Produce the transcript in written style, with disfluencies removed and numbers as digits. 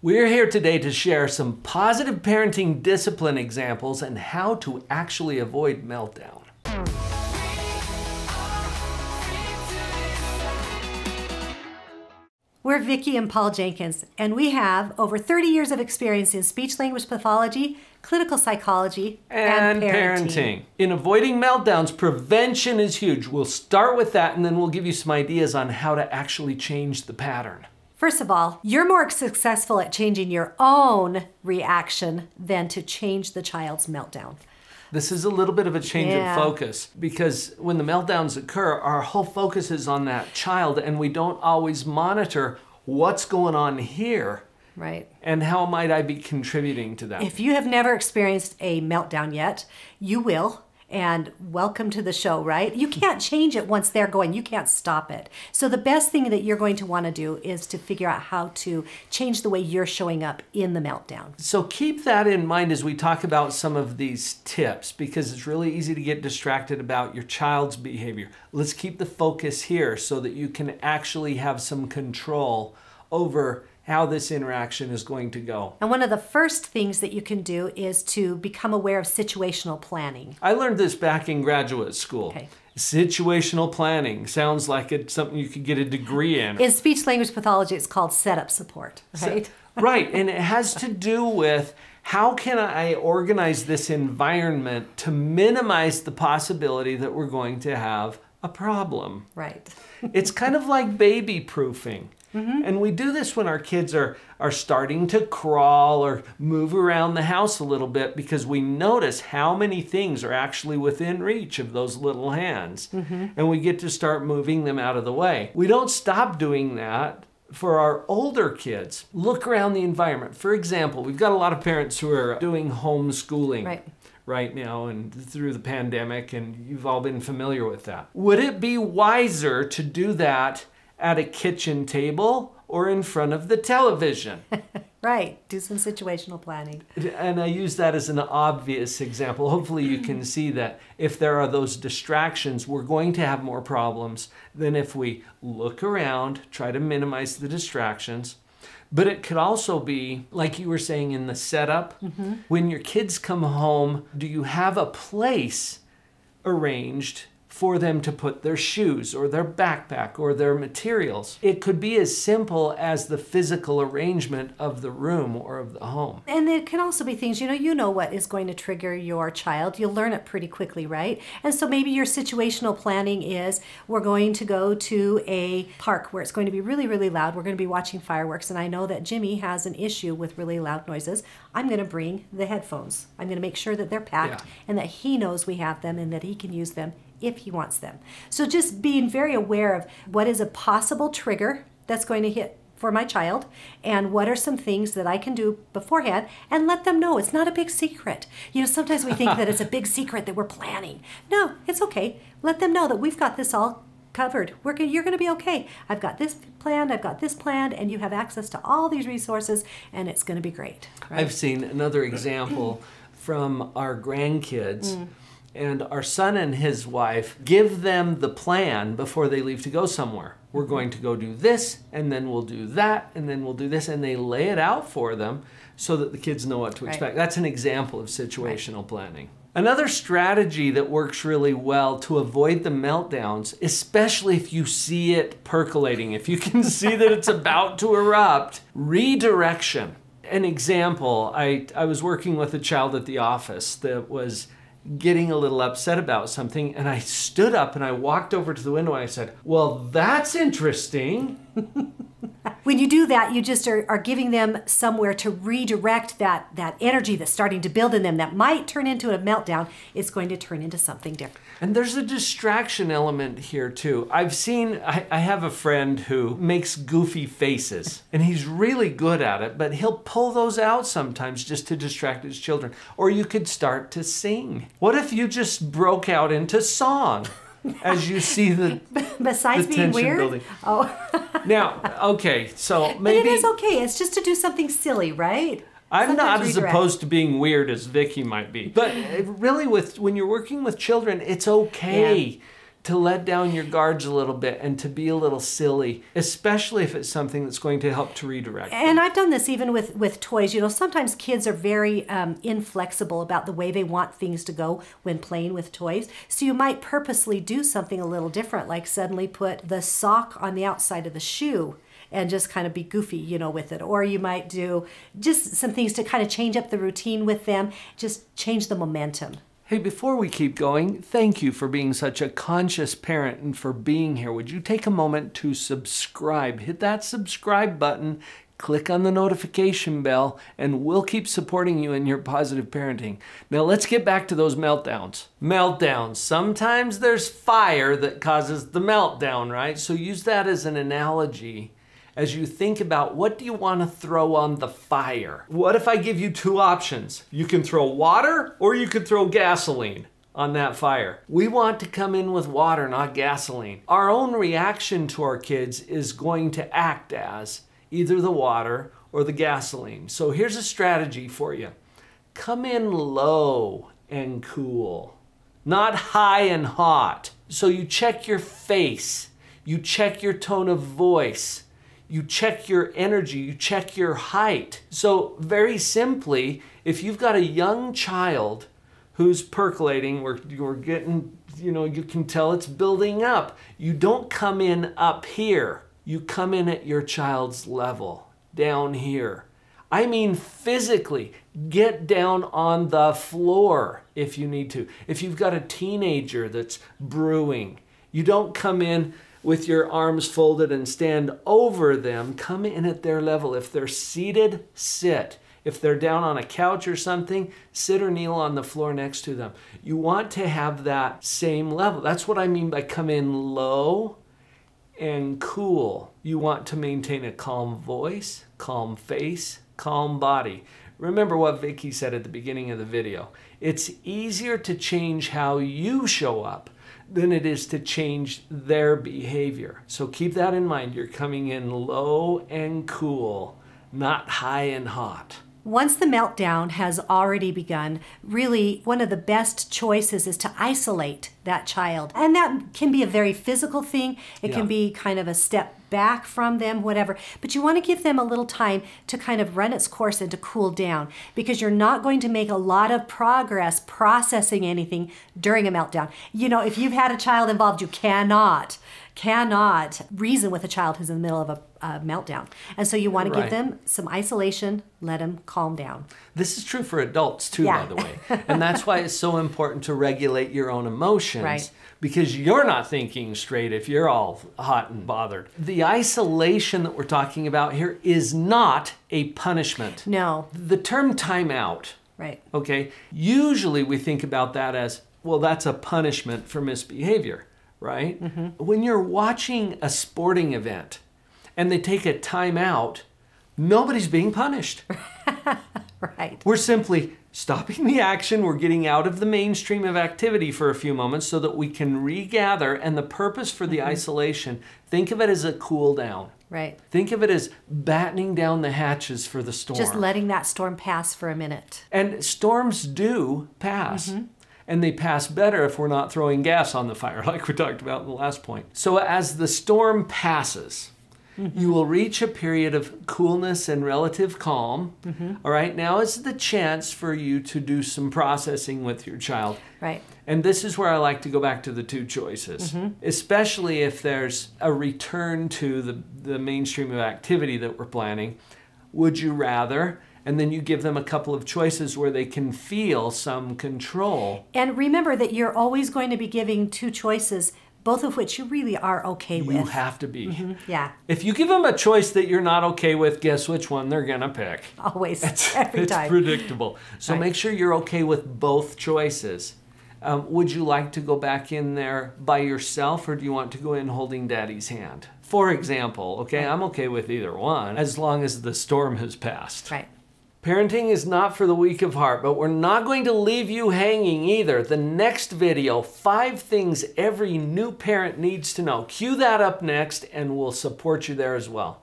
We're here today to share some positive parenting discipline examples and how to actually avoid meltdown. We're Vicki and Paul Jenkins, and we have over 30 years of experience in speech-language pathology, clinical psychology, and parenting. In avoiding meltdowns, prevention is huge. We'll start with that, and then we'll give you some ideas on how to actually change the pattern. First of all, you're more successful at changing your own reaction than to change the child's meltdown. This is a little bit of a change of focus because when the meltdowns occur, our whole focus is on that child and we don't always monitor what's going on here. Right. And how might I be contributing to that? If you have never experienced a meltdown yet, you will. And welcome to the show, right? You can't change it once they're going. You can't stop it. So the best thing that you're going to want to do is to figure out how to change the way you're showing up in the meltdown. So keep that in mind as we talk about some of these tips, because it's really easy to get distracted about your child's behavior. Let's keep the focus here so that you can actually have some control over how this interaction is going to go. And one of the first things that you can do is to become aware of situational planning. I learned this back in graduate school. Okay. Situational planning sounds like it's something you could get a degree in. In speech-language pathology, it's called setup support, right? Right, and it has to do with how can I organize this environment to minimize the possibility that we're going to have a problem. Right. It's kind of like baby proofing. And we do this when our kids are starting to crawl or move around the house a little bit because we notice how many things are actually within reach of those little hands. And we get to start moving them out of the way. We don't stop doing that for our older kids. Look around the environment. For example, we've got a lot of parents who are doing homeschooling. Right now and through the pandemic, and you've all been familiar with that. Would it be wiser to do that at a kitchen table or in front of the television? Right, do some situational planning. And I use that as an obvious example. Hopefully you can see that if there are those distractions, we're going to have more problems than if we look around, try to minimize the distractions. But it could also be, like you were saying in the setup, when your kids come home, do you have a place arranged for them to put their shoes or their backpack or their materials? It could be as simple as the physical arrangement of the room or of the home. And it can also be things, you know what is going to trigger your child. You'll learn it pretty quickly, right? And so maybe your situational planning is, we're going to go to a park where it's going to be really, really loud. We're going to be watching fireworks. And I know that Jimmy has an issue with really loud noises. I'm going to bring the headphones. I'm going to make sure that they're packed and that he knows we have them and that he can use them if he wants them. So just being very aware of what is a possible trigger that's going to hit for my child and what are some things that I can do beforehand and let them know it's not a big secret. Sometimes we think that it's a big secret that we're planning. No, it's okay. Let them know that we've got this all covered. You're going to be okay. I've got this planned, I've got this planned, and you have access to all these resources and it's going to be great. Right? I've seen another example from our grandkids. And our son and his wife give them the plan before they leave to go somewhere. We're going to go do this, and then we'll do that, and then we'll do this. And they lay it out for them so that the kids know what to expect. That's an example of situational planning. Another strategy that works really well to avoid the meltdowns, especially if you see it percolating, if you can see that it's about to erupt, redirection. An example, I was working with a child at the office that was getting a little upset about something, and I stood up and I walked over to the window and I said, well, that's interesting. When you do that, you just are giving them somewhere to redirect that energy that's starting to build in them that might turn into a meltdown. It's going to turn into something different. And there's a distraction element here too. I have a friend who makes goofy faces and he's really good at it, but he'll pull those out sometimes just to distract his children. Or you could start to sing. What if you just broke out into song as you see the besides being weird building? Oh. Now, okay, so maybe but it is okay. It's just to do something silly, right? I'm not as opposed to being weird as Vicki might be. But really, when you're working with children, it's okay to let down your guards a little bit and to be a little silly, especially if it's something that's going to help to redirect them. And I've done this even with toys. You know, sometimes kids are very inflexible about the way they want things to go when playing with toys. So you might purposely do something a little different, like suddenly put the sock on the outside of the shoe and just kind of be goofy, you know, with it. Or you might do just some things to kind of change up the routine with them, just change the momentum. Hey, before we keep going, thank you for being such a conscious parent and for being here. Would you take a moment to subscribe? Hit that subscribe button, click on the notification bell, and we'll keep supporting you in your positive parenting. Now let's get back to those meltdowns. Meltdowns. Sometimes there's fire that causes the meltdown, right? So use that as an analogy as you think about what do you want to throw on the fire. What if I give you two options? You can throw water or you could throw gasoline on that fire. We want to come in with water, not gasoline. Our own reaction to our kids is going to act as either the water or the gasoline. So here's a strategy for you. Come in low and cool, not high and hot. So you check your face, you check your tone of voice, you check your energy, you check your height. So very simply, if you've got a young child who's percolating, we're getting, you know, you can tell it's building up. You don't come in up here. You come in at your child's level, down here. I mean physically, get down on the floor if you need to. If you've got a teenager that's brewing, you don't come in with your arms folded and stand over them. Come in at their level. If they're seated, sit. If they're down on a couch or something, sit or kneel on the floor next to them. You want to have that same level. That's what I mean by come in low and cool. You want to maintain a calm voice, calm face, calm body. Remember what Vicki said at the beginning of the video. It's easier to change how you show up than it is to change their behavior. So keep that in mind. You're coming in low and cool, not high and hot. Once the meltdown has already begun, really one of the best choices is to isolate that child. And that can be a very physical thing. It can be kind of a step back from them, whatever. But you want to give them a little time to kind of run its course and to cool down, because you're not going to make a lot of progress processing anything during a meltdown. You know, if you've had a child involved, you cannot reason with a child who's in the middle of a meltdown. And so you want to give them some isolation, let them calm down. This is true for adults too, by the way. And that's why it's so important to regulate your own emotions, because you're not thinking straight if you're all hot and bothered. The isolation that we're talking about here is not a punishment. No. The term timeout, okay, usually we think about that as, well, that's a punishment for misbehavior. Right? When you're watching a sporting event and they take a time out, nobody's being punished. We're simply stopping the action. We're getting out of the mainstream of activity for a few moments so that we can regather. And the purpose for the isolation, think of it as a cool down. Think of it as battening down the hatches for the storm. Just letting that storm pass for a minute. And storms do pass. And they pass better if we're not throwing gas on the fire, like we talked about in the last point. So as the storm passes, you will reach a period of coolness and relative calm. All right, now is the chance for you to do some processing with your child. And this is where I like to go back to the two choices, especially if there's a return to the mainstream of activity that we're planning. Would you rather? And then you give them a couple of choices where they can feel some control. And remember that you're always going to be giving two choices, both of which you really are okay with. You have to be. If you give them a choice that you're not okay with, guess which one they're going to pick? Always, every time. It's predictable. So make sure you're okay with both choices. Would you like to go back in there by yourself, or do you want to go in holding Daddy's hand? For example, okay, I'm okay with either one as long as the storm has passed. Parenting is not for the weak of heart, but we're not going to leave you hanging either. The next video, 5 things every new parent needs to know. Cue that up next, and we'll support you there as well.